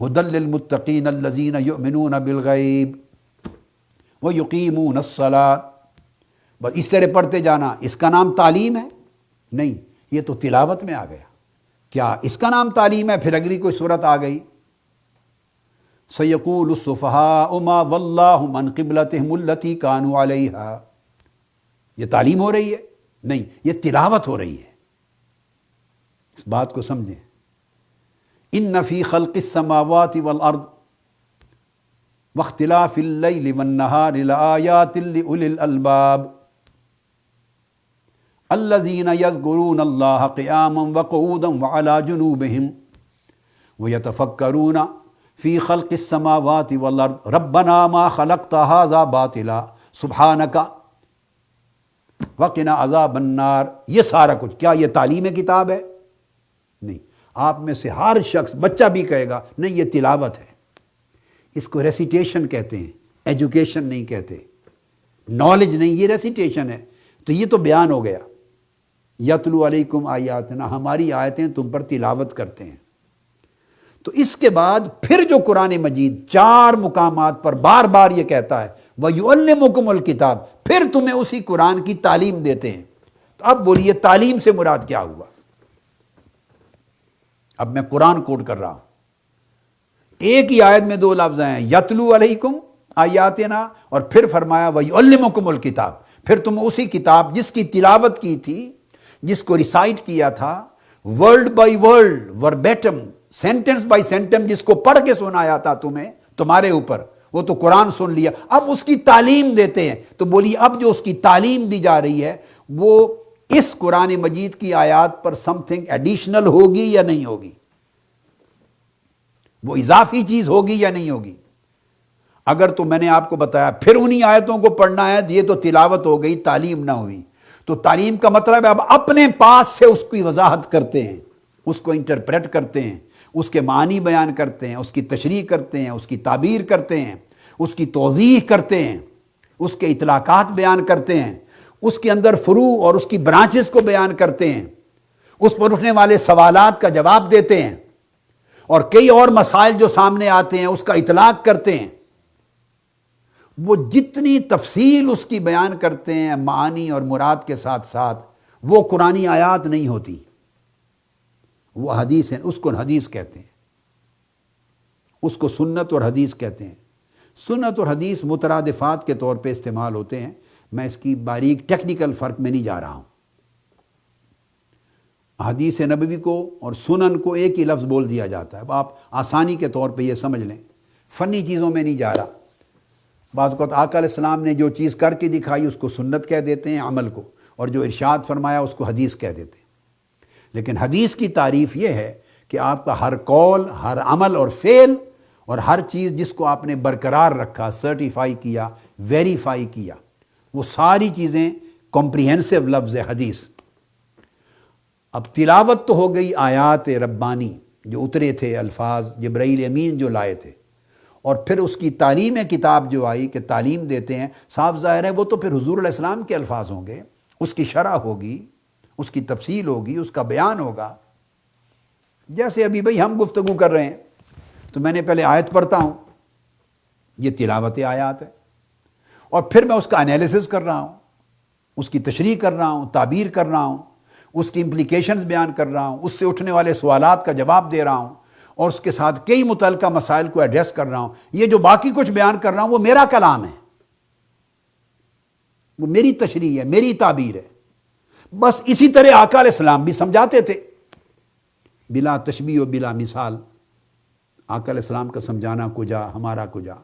ھدی للمتقین الذین یؤمنون بالغیب ویقیمون الصلاۃ، بس اس طرح پڑھتے جانا، اس کا نام تعلیم ہے؟ نہیں، یہ تو تلاوت میں آ گیا۔ کیا اس کا نام تعلیم ہے؟ پھر اگلی کوئی صورت آ گئی، سَيَقُولُ السُّفَهَاءُ مَا وَلَّاهُمْ عَنْ قِبْلَتِهِمُ الَّتِي كَانُوا عَلَيْهَا، یہ تعلیم ہو رہی ہے؟ نہیں، یہ تلاوت ہو رہی ہے۔ اس بات کو سمجھیں، إِنَّ فِي خَلْقِ السَّمَاوَاتِ وَالْأَرْضِ وَاخْتِلَافِ اللَّيْلِ وَالنَّهَارِ لَآيَاتٍ لِأُولِي الْأَلْبَابِ الَّذِينَ يَذْكُرُونَ اللَّهَ قِيَامًا وَقُعُودًا وَعَلَى جُنُوبِهِمْ وَيَتَفَكَّرُونَ فِي خَلْقِ السَّمَاوَاتِ وَالْأَرْضِ رَبَّنَا مَا خَلَقْتَ هَذَا بَاطِلًا سُبْحَانَكَ وَقِنَا عَذَابَ النَّارِ۔ یہ سارا کچھ کیا یہ تعلیم کتاب ہے؟ نہیں۔ آپ میں سے ہر شخص، بچہ بھی کہے گا نہیں یہ تلاوت ہے، اس کو ریسیٹیشن کہتے ہیں، ایجوکیشن نہیں کہتے، نالج نہیں، یہ ریسیٹیشن ہے۔ تو یہ تو بیان ہو گیا، یتلو علیکم آیاتنا، ہماری آیتیں تم پر تلاوت کرتے ہیں۔ تو اس کے بعد پھر جو قرآن مجید 4 مقامات پر بار بار یہ کہتا ہے وَيُعَلِّمُكُمُ الْكِتَابَ، پھر تمہیں اسی قرآن کی تعلیم دیتے ہیں۔ تو اب بولیے تعلیم سے مراد کیا ہوا؟ اب میں قرآن کوٹ کر رہا ہوں، ایک ہی آیت میں 2 لفظ ہیں، یتلو علیکم آیاتنا، اور پھر فرمایا وَيُعَلِّمُكُمُ الْكِتَابَ، پھر تم اسی کتاب جس کی تلاوت کی تھی، جس کو ریسائٹ کیا تھا، word by word, verbatim, sentence by sentence, جس کو پڑھ کے سنایا تھا تمہیں، تمہارے اوپر، وہ تو قرآن سن لیا، اب اس کی تعلیم دیتے ہیں۔ تو بولیے اب جو اس کی تعلیم دی جا رہی ہے وہ اس قرآن مجید کی آیات پر سم تھنگ ایڈیشنل ہوگی یا نہیں ہوگی؟ وہ اضافی چیز ہوگی یا نہیں ہوگی؟ اگر تو میں نے آپ کو بتایا پھر انہی آیتوں کو پڑھنا ہے، یہ تو تلاوت ہو گئی، تعلیم نہ ہوئی۔ تو تعلیم کا مطلب ہے اب اپنے پاس سے اس کی وضاحت کرتے ہیں، اس کو انٹرپریٹ کرتے ہیں، اس کے معنی بیان کرتے ہیں، اس کی تشریح کرتے ہیں، اس کی تعبیر کرتے ہیں، اس کی توضیح کرتے ہیں، اس کے اطلاقات بیان کرتے ہیں، اس کے اندر فروع اور اس کی برانچز کو بیان کرتے ہیں، اس پر اٹھنے والے سوالات کا جواب دیتے ہیں، اور کئی اور مسائل جو سامنے آتے ہیں اس کا اطلاق کرتے ہیں۔ وہ جتنی تفصیل اس کی بیان کرتے ہیں معانی اور مراد کے ساتھ ساتھ، وہ قرآنی آیات نہیں ہوتی، وہ حدیث ہیں، اس کو حدیث کہتے ہیں، اس کو سنت اور حدیث کہتے ہیں۔ سنت اور حدیث مترادفات کے طور پہ استعمال ہوتے ہیں، میں اس کی باریک ٹیکنیکل فرق میں نہیں جا رہا ہوں۔ حدیث نبوی کو اور سنن کو ایک ہی لفظ بول دیا جاتا ہے، اب آپ آسانی کے طور پہ یہ سمجھ لیں، فنی چیزوں میں نہیں جا رہا۔ بعض اوقات آقا علیہ السلام نے جو چیز کر کے دکھائی اس کو سنت کہہ دیتے ہیں عمل کو، اور جو ارشاد فرمایا اس کو حدیث کہہ دیتے ہیں۔ لیکن حدیث کی تعریف یہ ہے کہ آپ کا ہر قول، ہر عمل اور فعل اور ہر چیز جس کو آپ نے برقرار رکھا، سرٹیفائی کیا، ویریفائی کیا، وہ ساری چیزیں کمپریہنسو لفظ ہے حدیث۔ اب تلاوت تو ہو گئی آیات ربانی جو اترے تھے، الفاظ جبرائیل امین جو لائے تھے، اور پھر اس کی تعلیم کتاب جو آئی کہ تعلیم دیتے ہیں، صاف ظاہر ہے وہ تو پھر حضور علیہ السلام کے الفاظ ہوں گے، اس کی شرح ہوگی، اس کی تفصیل ہوگی، اس کا بیان ہوگا۔ جیسے ابھی بھئی ہم گفتگو کر رہے ہیں تو میں نے پہلے آیت پڑھتا ہوں، یہ تلاوت آیات ہے، اور پھر میں اس کا انالیسس کر رہا ہوں، اس کی تشریح کر رہا ہوں، تعبیر کر رہا ہوں، اس کی امپلیکیشنز بیان کر رہا ہوں، اس سے اٹھنے والے سوالات کا جواب دے رہا ہوں، اور اس کے ساتھ کئی متعلقہ مسائل کو ایڈریس کر رہا ہوں۔ یہ جو باقی کچھ بیان کر رہا ہوں وہ میرا کلام ہے، وہ میری تشریح ہے، میری تعبیر ہے۔ بس اسی طرح آقا علیہ السلام بھی سمجھاتے تھے، بلا تشبیہ و بلا مثال۔ آقا علیہ السلام کا سمجھانا کجا، ہمارا کجا۔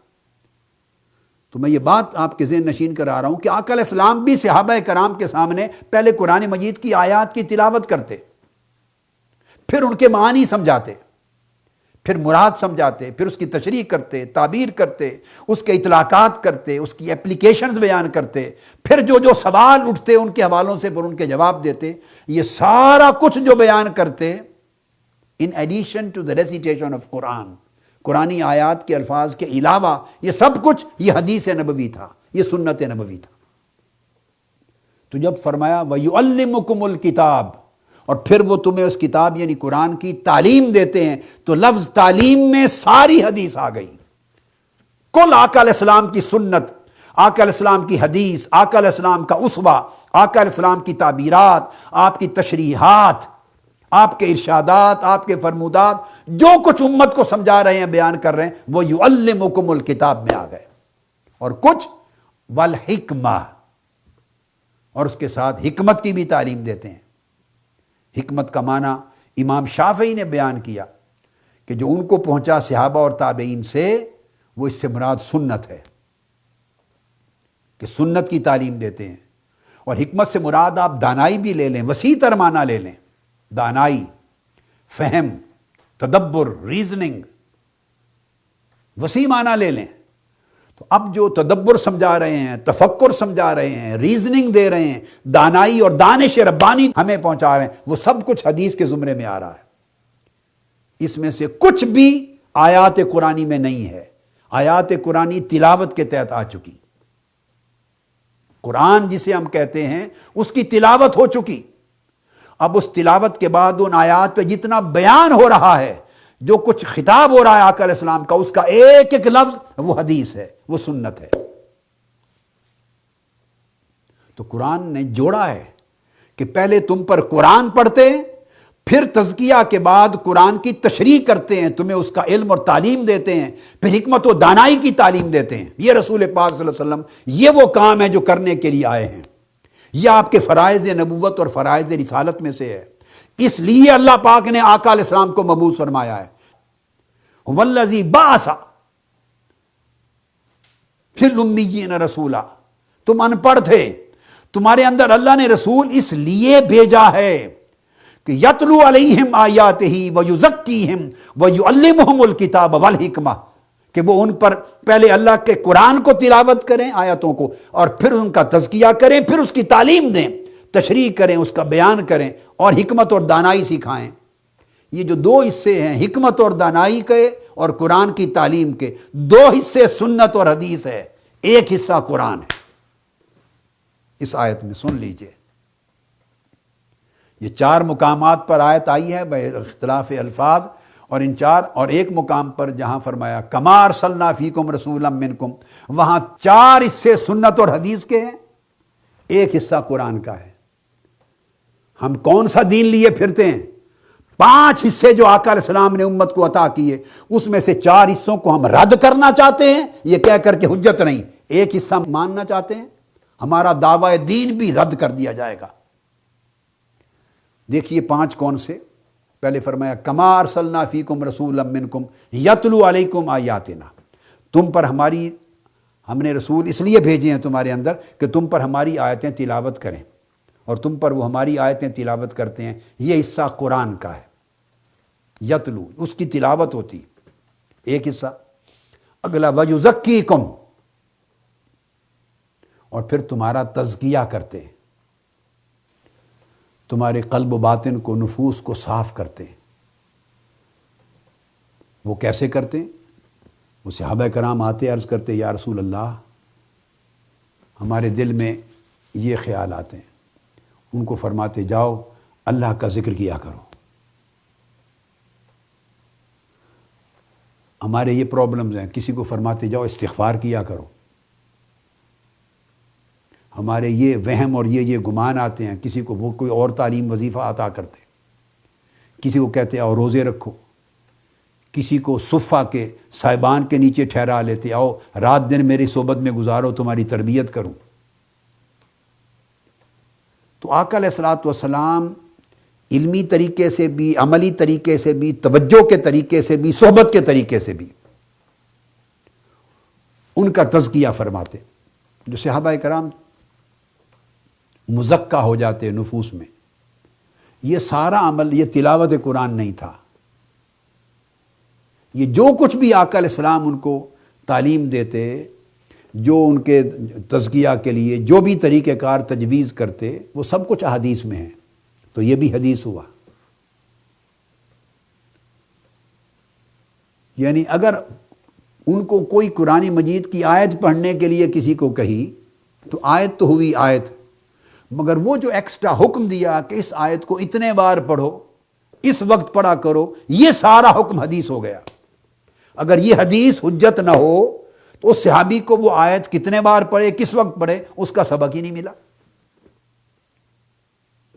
تو میں یہ بات آپ کے ذہن نشین کرا رہا ہوں کہ آقا علیہ السلام بھی صحابہ کرام کے سامنے پہلے قرآن مجید کی آیات کی تلاوت کرتے، پھر ان کے معانی سمجھاتے، پھر مراد سمجھاتے، پھر اس کی تشریح کرتے، تعبیر کرتے، اس کے اطلاقات کرتے، اس کی اپلیکیشنز بیان کرتے، پھر جو جو سوال اٹھتے ان کے حوالوں سے پھر ان کے جواب دیتے۔ یہ سارا کچھ جو بیان کرتے in addition to the recitation of Quran, قرآنی آیات کے الفاظ کے علاوہ یہ سب کچھ، یہ حدیث نبوی تھا، یہ سنت نبوی تھا۔ تو جب فرمایا وَيُعَلِّمُكُمُ الْكِتَابَ، اور پھر وہ تمہیں اس کتاب یعنی قرآن کی تعلیم دیتے ہیں، تو لفظ تعلیم میں ساری حدیث آ گئی، کل آقا علیہ السلام کی سنت، آقا علیہ السلام کی حدیث، آقا علیہ السلام کا اسوہ، آقا علیہ السلام کی تعبیرات، آپ کی تشریحات، آپ کے ارشادات، آپ کے فرمودات، جو کچھ امت کو سمجھا رہے ہیں، بیان کر رہے ہیں، وہ یعلمکم الکتاب میں آ گئے، اور کچھ والحکمہ، اور اس کے ساتھ حکمت کی بھی تعلیم دیتے ہیں۔ حکمت کا معنی امام شافعی نے بیان کیا کہ جو ان کو پہنچا صحابہ اور تابعین سے، وہ اس سے مراد سنت ہے، کہ سنت کی تعلیم دیتے ہیں۔ اور حکمت سے مراد آپ دانائی بھی لے لیں، وسیع تر معنی لے لیں، دانائی، فہم، تدبر، ریزننگ، وسیع معنی لے لیں۔ تو اب جو تدبر سمجھا رہے ہیں، تفکر سمجھا رہے ہیں، ریزننگ دے رہے ہیں، دانائی اور دانش ربانی ہمیں پہنچا رہے ہیں، وہ سب کچھ حدیث کے زمرے میں آ رہا ہے۔ اس میں سے کچھ بھی آیات قرآنی میں نہیں ہے۔ آیات قرآنی تلاوت کے تحت آ چکی، قرآن جسے ہم کہتے ہیں اس کی تلاوت ہو چکی۔ اب اس تلاوت کے بعد ان آیات پہ جتنا بیان ہو رہا ہے، جو کچھ خطاب ہو رہا ہے آقا علیہ السلام کا، اس کا ایک ایک لفظ وہ حدیث ہے، وہ سنت ہے۔ تو قرآن نے جوڑا ہے کہ پہلے تم پر قرآن پڑھتے ہیں، پھر تزکیہ کے بعد قرآن کی تشریح کرتے ہیں، تمہیں اس کا علم اور تعلیم دیتے ہیں، پھر حکمت و دانائی کی تعلیم دیتے ہیں۔ یہ رسول پاک صلی اللہ علیہ وسلم، یہ وہ کام ہے جو کرنے کے لیے آئے ہیں۔ یہ آپ کے فرائض نبوت اور فرائض رسالت میں سے ہے۔ اس لیے اللہ پاک نے آقا علیہ السلام کو مبعوث فرمایا ہے۔ والذی بعث فی الامیین رسولا، تم ان پڑھ تھے، تمہارے اندر اللہ نے رسول اس لیے بھیجا ہے کہ یتلو علیہم آیاتہ ویزکیہم ویعلمہم الکتاب والحکمہ، کہ وہ ان پر پہلے اللہ کے قرآن کو تلاوت کریں، آیاتوں کو، اور پھر ان کا تزکیہ کریں، پھر اس کی تعلیم دیں، تشریح کریں، اس کا بیان کریں، اور حکمت اور دانائی سکھائیں۔ یہ جو دو حصے ہیں، حکمت اور دانائی کے اور قرآن کی تعلیم کے، دو حصے سنت اور حدیث ہے، ایک حصہ قرآن ہے۔ اس آیت میں سن لیجئے، یہ 4 مقامات پر آیت آئی ہے بے اختلاف الفاظ، اور ان 4 اور ایک مقام پر جہاں فرمایا کما ارسلنا فیکم رسولا منکم، وہاں 4 حصے سنت اور حدیث کے ہیں، ایک حصہ قرآن کا ہے۔ ہم کون سا دین لیے پھرتے ہیں؟ 5 حصے جو آقا علیہ السلام نے امت کو عطا کیے، اس میں سے 4 حصوں کو ہم رد کرنا چاہتے ہیں، یہ کہہ کر کے حجت نہیں، ایک حصہ ماننا چاہتے ہیں، ہمارا دعوی دین بھی رد کر دیا جائے گا۔ دیکھیے 5 کون سے؟ پہلے فرمایا کما ارسلنا فیکم رسولا منکم یتلو علیکم آیاتنا، تم پر ہم نے رسول اس لیے بھیجے ہیں تمہارے اندر کہ تم پر ہماری آیتیں تلاوت کریں، اور تم پر وہ ہماری آیتیں تلاوت کرتے ہیں۔ یہ حصہ قرآن کا ہے، یتلو اس کی تلاوت ہوتی، ایک حصہ۔ اگلا ویزکیکم، اور پھر تمہارا تزکیہ کرتے ہیں، تمہارے قلب و باطن کو، نفوس کو صاف کرتے ہیں۔ وہ کیسے کرتے ہیں؟ وہ صحابہ کرام آتے عرض کرتے یا رسول اللہ ہمارے دل میں یہ خیال آتے ہیں، ان کو فرماتے جاؤ اللہ کا ذکر کیا کرو۔ ہمارے یہ پرابلمز ہیں، کسی کو فرماتے جاؤ استغفار کیا کرو۔ ہمارے یہ وہم اور یہ گمان آتے ہیں، کسی کو وہ کوئی اور تعلیم وظیفہ عطا کرتے، کسی کو کہتے آؤ روزے رکھو، کسی کو صفہ کے صاحبان کے نیچے ٹھہرا لیتے، آؤ رات دن میری صحبت میں گزارو، تمہاری تربیت کروں۔ تو آقا علیہ الصلوۃ والسلام علمی طریقے سے بھی، عملی طریقے سے بھی، توجہ کے طریقے سے بھی، صحبت کے طریقے سے بھی ان کا تزکیہ فرماتے، جو صحابہ کرام مزکہ ہو جاتے نفوس میں۔ یہ سارا عمل، یہ تلاوت قرآن نہیں تھا، یہ جو کچھ بھی آقا علیہ السلام ان کو تعلیم دیتے، جو ان کے تزکیہ کے لیے جو بھی طریقہ کار تجویز کرتے، وہ سب کچھ احادیث میں ہے، تو یہ بھی حدیث ہوا۔ یعنی اگر ان کو کوئی قرآن مجید کی آیت پڑھنے کے لیے کسی کو کہی تو آیت تو ہوئی آیت، مگر وہ جو ایکسٹرا حکم دیا کہ اس آیت کو اتنے بار پڑھو، اس وقت پڑھا کرو، یہ سارا حکم حدیث ہو گیا۔ اگر یہ حدیث حجت نہ ہو تو اس صحابی کو وہ آیت کتنے بار پڑھے، کس وقت پڑھے، اس کا سبق ہی نہیں ملا۔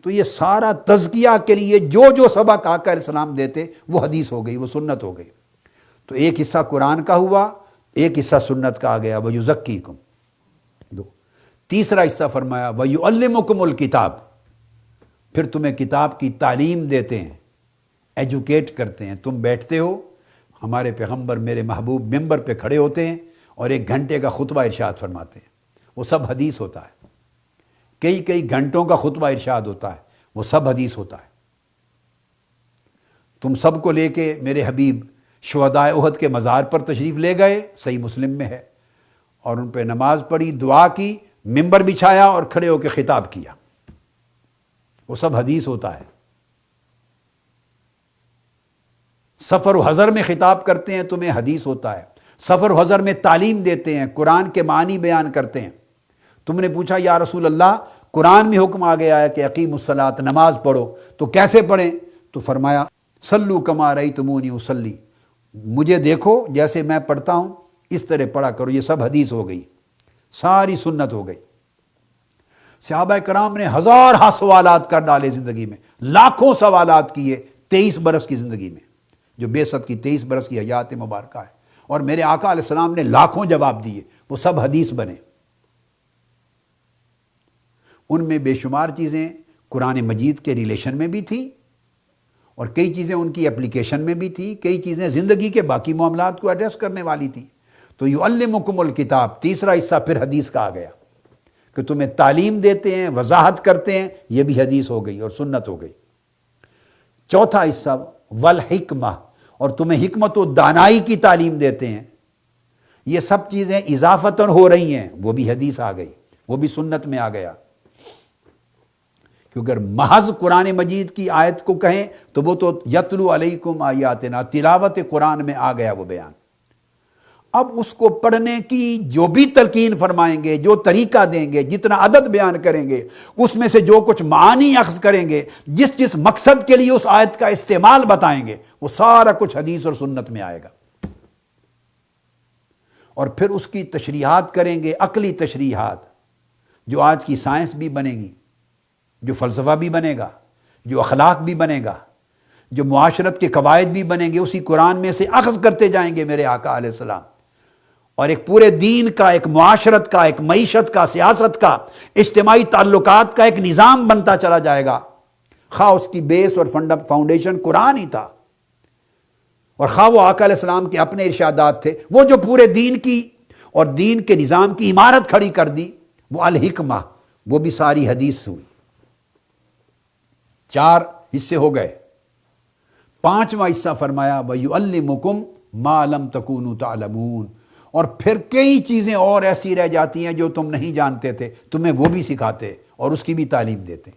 تو یہ سارا تزکیہ کے لیے جو جو سبق آقا علیہ السلام دیتے وہ حدیث ہو گئی، وہ سنت ہو گئی۔ تو ایک حصہ قرآن کا ہوا، ایک حصہ سنت کا آ گیا، وَيُزَكِّيكُمْ۔ دو تیسرا حصہ فرمایا وَيُعَلِّمُكُمُ الْكِتَابَ، پھر تمہیں کتاب کی تعلیم دیتے ہیں، ایجوکیٹ کرتے ہیں۔ تم بیٹھتے ہو، ہمارے پیغمبر میرے محبوب ممبر پہ کھڑے ہوتے ہیں اور 1 گھنٹے کا خطبہ ارشاد فرماتے ہیں، وہ سب حدیث ہوتا ہے۔ کئی گھنٹوں کا خطبہ ارشاد ہوتا ہے، وہ سب حدیث ہوتا ہے۔ تم سب کو لے کے میرے حبیب شہدائے احد کے مزار پر تشریف لے گئے، صحیح مسلم میں ہے، اور ان پہ نماز پڑھی، دعا کی، ممبر بچھایا اور کھڑے ہو کے خطاب کیا، وہ سب حدیث ہوتا ہے۔ سفر و حضر میں خطاب کرتے ہیں، تمہیں حدیث ہوتا ہے۔ سفر و حضر میں تعلیم دیتے ہیں، قرآن کے معنی بیان کرتے ہیں۔ تم نے پوچھا یا رسول اللہ قرآن میں حکم آ گیا ہے کہ اقیموا الصلاۃ، نماز پڑھو، تو کیسے پڑھیں؟ تو فرمایا صلوا کما رأیتمونی اصلی، مجھے دیکھو جیسے میں پڑھتا ہوں اس طرح پڑھا کرو۔ یہ سب حدیث ہو گئی، ساری سنت ہو گئی۔ صحابہ کرام نے ہزارہ سوالات کر ڈالے زندگی میں، لاکھوں سوالات کیے 23 برس کی زندگی میں، جو بعثت کی 23 برس کی حیات مبارکہ ہے، اور میرے آقا علیہ السلام نے لاکھوں جواب دیے، وہ سب حدیث بنے۔ ان میں بے شمار چیزیں قرآن مجید کے ریلیشن میں بھی تھی، اور کئی چیزیں ان کی اپلیکیشن میں بھی تھی، کئی چیزیں زندگی کے باقی معاملات کو ایڈریس کرنے والی تھی۔ تو یعلمکم الکتاب، تیسرا حصہ پھر حدیث کا آ گیا کہ تمہیں تعلیم دیتے ہیں، وضاحت کرتے ہیں، یہ بھی حدیث ہو گئی اور سنت ہو گئی۔ چوتھا حصہ والحکمہ، اور تمہیں حکمت و دانائی کی تعلیم دیتے ہیں۔ یہ سب چیزیں اضافتاً ہو رہی ہیں، وہ بھی حدیث آ گئی، وہ بھی سنت میں آ گیا۔ کیونکہ اگر محض قرآن مجید کی آیت کو کہیں تو وہ تو یتلو علیکم آیاتنا، تلاوت قرآن میں آ گیا وہ بیان۔ اب اس کو پڑھنے کی جو بھی تلقین فرمائیں گے، جو طریقہ دیں گے، جتنا عدد بیان کریں گے، اس میں سے جو کچھ معانی اخذ کریں گے، جس مقصد کے لیے اس آیت کا استعمال بتائیں گے، وہ سارا کچھ حدیث اور سنت میں آئے گا۔ اور پھر اس کی تشریحات کریں گے، عقلی تشریحات، جو آج کی سائنس بھی بنے گی، جو فلسفہ بھی بنے گا، جو اخلاق بھی بنے گا، جو معاشرت کے قواعد بھی بنیں گے، اسی قرآن میں سے اخذ کرتے جائیں گے میرے آقا علیہ السلام، اور ایک پورے دین کا، ایک معاشرت کا، ایک معیشت کا، سیاست کا، اجتماعی تعلقات کا ایک نظام بنتا چلا جائے گا، خواہ اس کی بیس اور فاؤنڈیشن قرآن ہی تھا، اور خواہ وہ آقا علیہ السلام کے اپنے ارشادات تھے، وہ جو پورے دین کی اور دین کے نظام کی عمارت کھڑی کر دی، وہ الحکمہ، وہ بھی ساری حدیث ہوئی۔ 4 حصے ہو گئے۔ 5واں حصہ فرمایا وَيُعَلِّمُكُمْ مَا لَمْ تَكُونُوا تَعْلَمُونَ، اور پھر کئی چیزیں اور ایسی رہ جاتی ہیں جو تم نہیں جانتے تھے، تمہیں وہ بھی سکھاتے اور اس کی بھی تعلیم دیتے،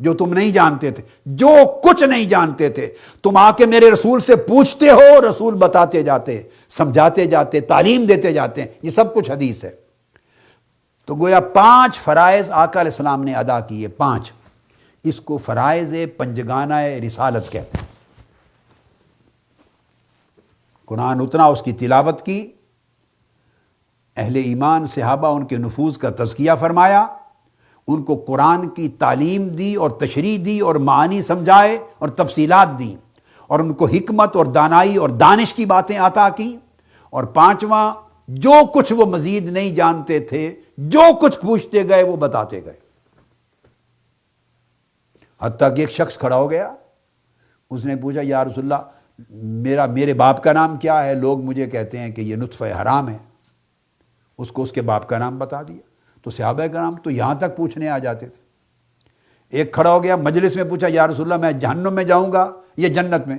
جو تم نہیں جانتے تھے، جو کچھ نہیں جانتے تھے، تم آ کے میرے رسول سے پوچھتے ہو، رسول بتاتے جاتے، سمجھاتے جاتے، تعلیم دیتے جاتے ہیں، یہ سب کچھ حدیث ہے۔ تو گویا 5 فرائض آقا علیہ السلام نے ادا کیے، 5۔ اس کو فرائض پنجگانہ رسالت کہتے ہیں۔ قرآن اتنا اس کی تلاوت کی، اہل ایمان صحابہ ان کے نفوذ کا تزکیہ فرمایا، ان کو قرآن کی تعلیم دی اور تشریح دی اور معانی سمجھائے اور تفصیلات دیں، اور ان کو حکمت اور دانائی اور دانش کی باتیں عطا کی، اور 5واں جو کچھ وہ مزید نہیں جانتے تھے، جو کچھ پوچھتے گئے وہ بتاتے گئے، حتیٰ کہ ایک شخص کھڑا ہو گیا، اس نے پوچھا یا رسول اللہ میرے باپ کا نام کیا ہے؟ لوگ مجھے کہتے ہیں کہ یہ نطفہ حرام ہے۔ اس کو اس کے باپ کا نام بتا دیا۔ تو صحابہ کرام تو یہاں تک پوچھنے آ جاتے تھے۔ ایک کھڑا ہو گیا مجلس میں، پوچھا یا رسول اللہ میں جہنم میں جاؤں گا یا جنت میں؟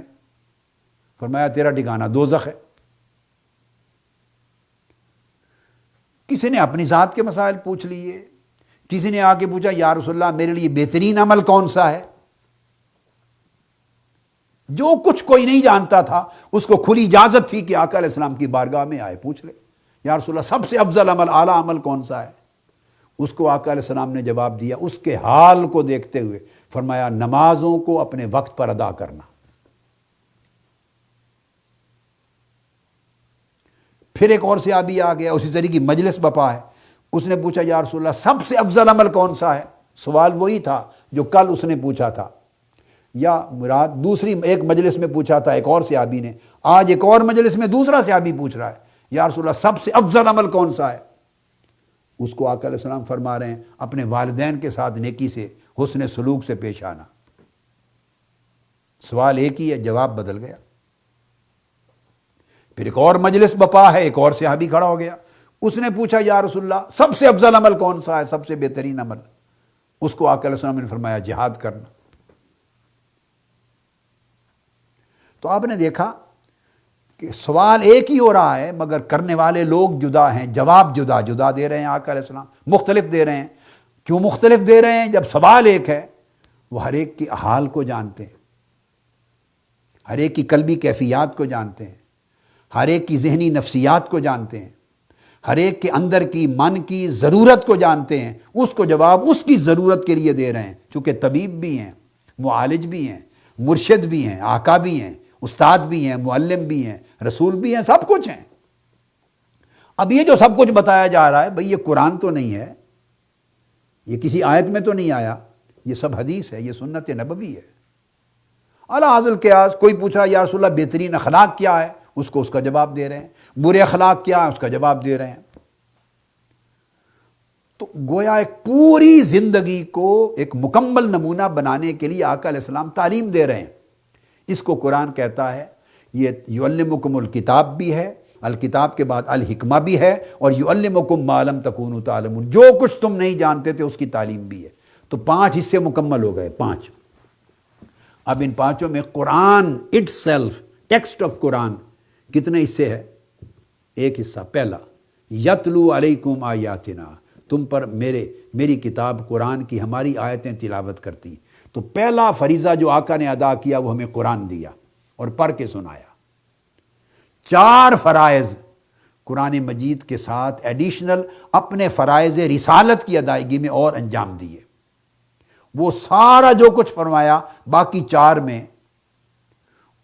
فرمایا تیرا ٹھکانہ دوزخ ہے۔ کسی نے اپنی ذات کے مسائل پوچھ لیے، کسی نے آ کے پوچھا یا رسول اللہ میرے لیے بہترین عمل کون سا ہے؟ جو کچھ کوئی نہیں جانتا تھا اس کو کھلی اجازت تھی کہ آقا علیہ السلام کی بارگاہ میں آئے، پوچھ لے یا رسول اللہ سب سے افضل عمل، اعلیٰ عمل کون سا ہے؟ اس کو آقا علیہ السلام نے جواب دیا، اس کے حال کو دیکھتے ہوئے فرمایا نمازوں کو اپنے وقت پر ادا کرنا۔ پھر ایک اور صحابی آ گیا، اسی طرح کی مجلس بپا ہے، اس نے پوچھا یا رسول اللہ سب سے افضل عمل کون سا ہے؟ سوال وہی تھا جو کل اس نے پوچھا تھا، یا مراد دوسری ایک مجلس میں پوچھا تھا ایک اور صحابی نے، آج ایک اور مجلس میں دوسرا صحابی پوچھ رہا ہے یا رسول اللہ سب سے افضل عمل کون سا ہے؟ اس کو آقا علیہ السلام فرما رہے ہیں اپنے والدین کے ساتھ نیکی سے، حسن سلوک سے پیش آنا۔ سوال ایک ہی ہے، جواب بدل گیا۔ پھر ایک اور مجلس بپا ہے، ایک اور صحابی کھڑا ہو گیا، اس نے پوچھا یا رسول اللہ سب سے افضل عمل کون سا ہے، سب سے بہترین عمل؟ اس کو آقا علیہ السلام نے فرمایا جہاد کرنا۔ تو آپ نے دیکھا کہ سوال ایک ہی ہو رہا ہے مگر کرنے والے لوگ جدا ہیں، جواب جدا جدا دے رہے ہیں۔ آقا علیہ السلام مختلف دے رہے ہیں۔ کیوں مختلف دے رہے ہیں؟ جب سوال ایک ہے، وہ ہر ایک کی حال کو جانتے ہیں، ہر ایک کی قلبی کیفیات کو جانتے ہیں، ہر ایک کی ذہنی نفسیات کو جانتے ہیں، ہر ایک کے اندر کی من کی ضرورت کو جانتے ہیں، اس کو جواب اس کی ضرورت کے لیے دے رہے ہیں۔ چونکہ طبیب بھی ہیں، معالج بھی ہیں، مرشد بھی ہیں، آقا بھی ہیں، استاد بھی ہیں، معلم بھی ہیں، رسول بھی ہیں، سب کچھ ہیں۔ اب یہ جو سب کچھ بتایا جا رہا ہے بھئی یہ قرآن تو نہیں ہے، یہ کسی آیت میں تو نہیں آیا، یہ سب حدیث ہے، یہ سنت نبوی ہے۔ اعلیٰ حاصل قیاس، کوئی پوچھ رہا یا رسول اللہ بہترین اخلاق کیا ہے، اس کو اس کا جواب دے رہے ہیں، برے اخلاق کیا ہے اس کا جواب دے رہے ہیں۔ تو گویا ایک پوری زندگی کو ایک مکمل نمونہ بنانے کے لیے آقا علیہ السلام تعلیم دے رہے ہیں۔ اس کو قرآن کہتا ہے یہ یعلمکم الکتاب بھی ہے، الکتاب کے بعد الحکمہ بھی ہے، اور یعلمکم ما لم تکونوا تعلمون، جو کچھ تم نہیں جانتے تھے اس کی تعلیم بھی ہے۔ تو 5 حصے مکمل ہو گئے، 5۔ اب ان 5 میں قرآن اٹ سیلف، ٹیکسٹ آف قرآن کتنے حصے ہے؟ ایک حصہ پہلا، یتلو علیکم آیاتنا، تم پر میری کتاب قرآن کی ہماری آیتیں تلاوت کرتی۔ تو پہلا فریضہ جو آقا نے ادا کیا وہ ہمیں قرآن دیا اور پڑھ کے سنایا۔ 4 فرائض قرآن مجید کے ساتھ ایڈیشنل اپنے فرائض رسالت کی ادائیگی میں اور انجام دیے۔ وہ سارا جو کچھ فرمایا باقی 4 میں،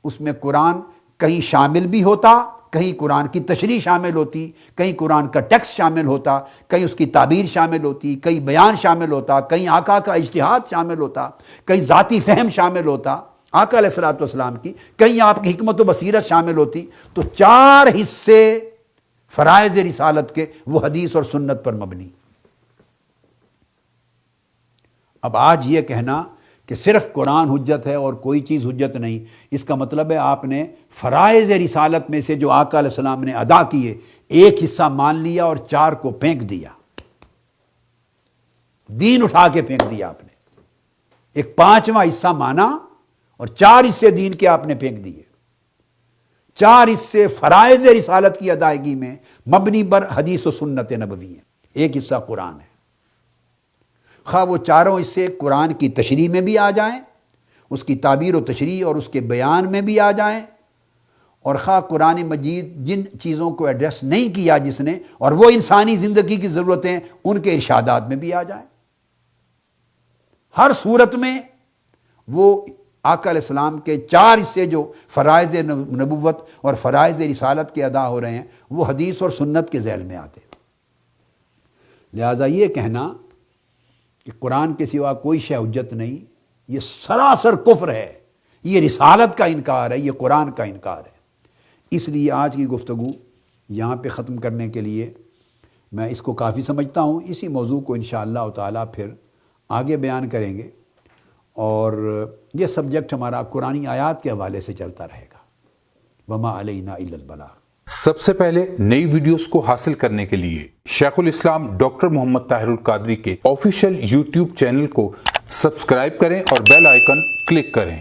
اس میں قرآن کہیں شامل بھی ہوتا، کہیں قرآن کی تشریح شامل ہوتی، کہیں قرآن کا ٹیکسٹ شامل ہوتا، کہیں اس کی تعبیر شامل ہوتی، کہیں بیان شامل ہوتا، کہیں آقا کا اجتہاد شامل ہوتا، کہیں ذاتی فہم شامل ہوتا آقا علیہ الصلوۃ والسلام کی، کہیں آپ کی حکمت و بصیرت شامل ہوتی۔ تو 4 حصے فرائض رسالت کے وہ حدیث اور سنت پر مبنی۔ اب آج یہ کہنا کہ صرف قرآن حجت ہے اور کوئی چیز حجت نہیں، اس کا مطلب ہے آپ نے فرائض رسالت میں سے جو آقا علیہ السلام نے ادا کیے ایک حصہ مان لیا اور 4 کو پھینک دیا، دین اٹھا کے پھینک دیا آپ نے۔ ایک 5واں حصہ مانا اور 4 حصے دین کے آپ نے پھینک دیے۔ 4 حصے فرائض رسالت کی ادائیگی میں مبنی بر حدیث و سنت نبوی ہیں، ایک حصہ قرآن ہے۔ خواہ وہ 4 حصے قرآن کی تشریح میں بھی آ جائیں، اس کی تعبیر و تشریح اور اس کے بیان میں بھی آ جائیں، اور خواہ قرآن مجید جن چیزوں کو ایڈریس نہیں کیا جس نے اور وہ انسانی زندگی کی ضرورتیں ان کے ارشادات میں بھی آ جائیں، ہر صورت میں وہ آقا علیہ السلام کے 4 حصے جو فرائض نبوت اور فرائض رسالت کے ادا ہو رہے ہیں وہ حدیث اور سنت کے ذیل میں آتے۔ لہٰذا یہ کہنا کہ قرآن کے سوا کوئی شے حجت نہیں، یہ سراسر کفر ہے، یہ رسالت کا انکار ہے، یہ قرآن کا انکار ہے۔ اس لیے آج کی گفتگو یہاں پہ ختم کرنے کے لیے میں اس کو کافی سمجھتا ہوں۔ اسی موضوع کو انشاءاللہ تعالیٰ پھر آگے بیان کریں گے، اور یہ سبجیکٹ ہمارا قرآنی آیات کے حوالے سے چلتا رہے گا۔ وما علینا الا البلاغ۔ سب سے پہلے نئی ویڈیوز کو حاصل کرنے کے لیے شیخ الاسلام ڈاکٹر محمد طاہر القادری کے آفیشیل یوٹیوب چینل کو سبسکرائب کریں اور بیل آئیکن کلک کریں۔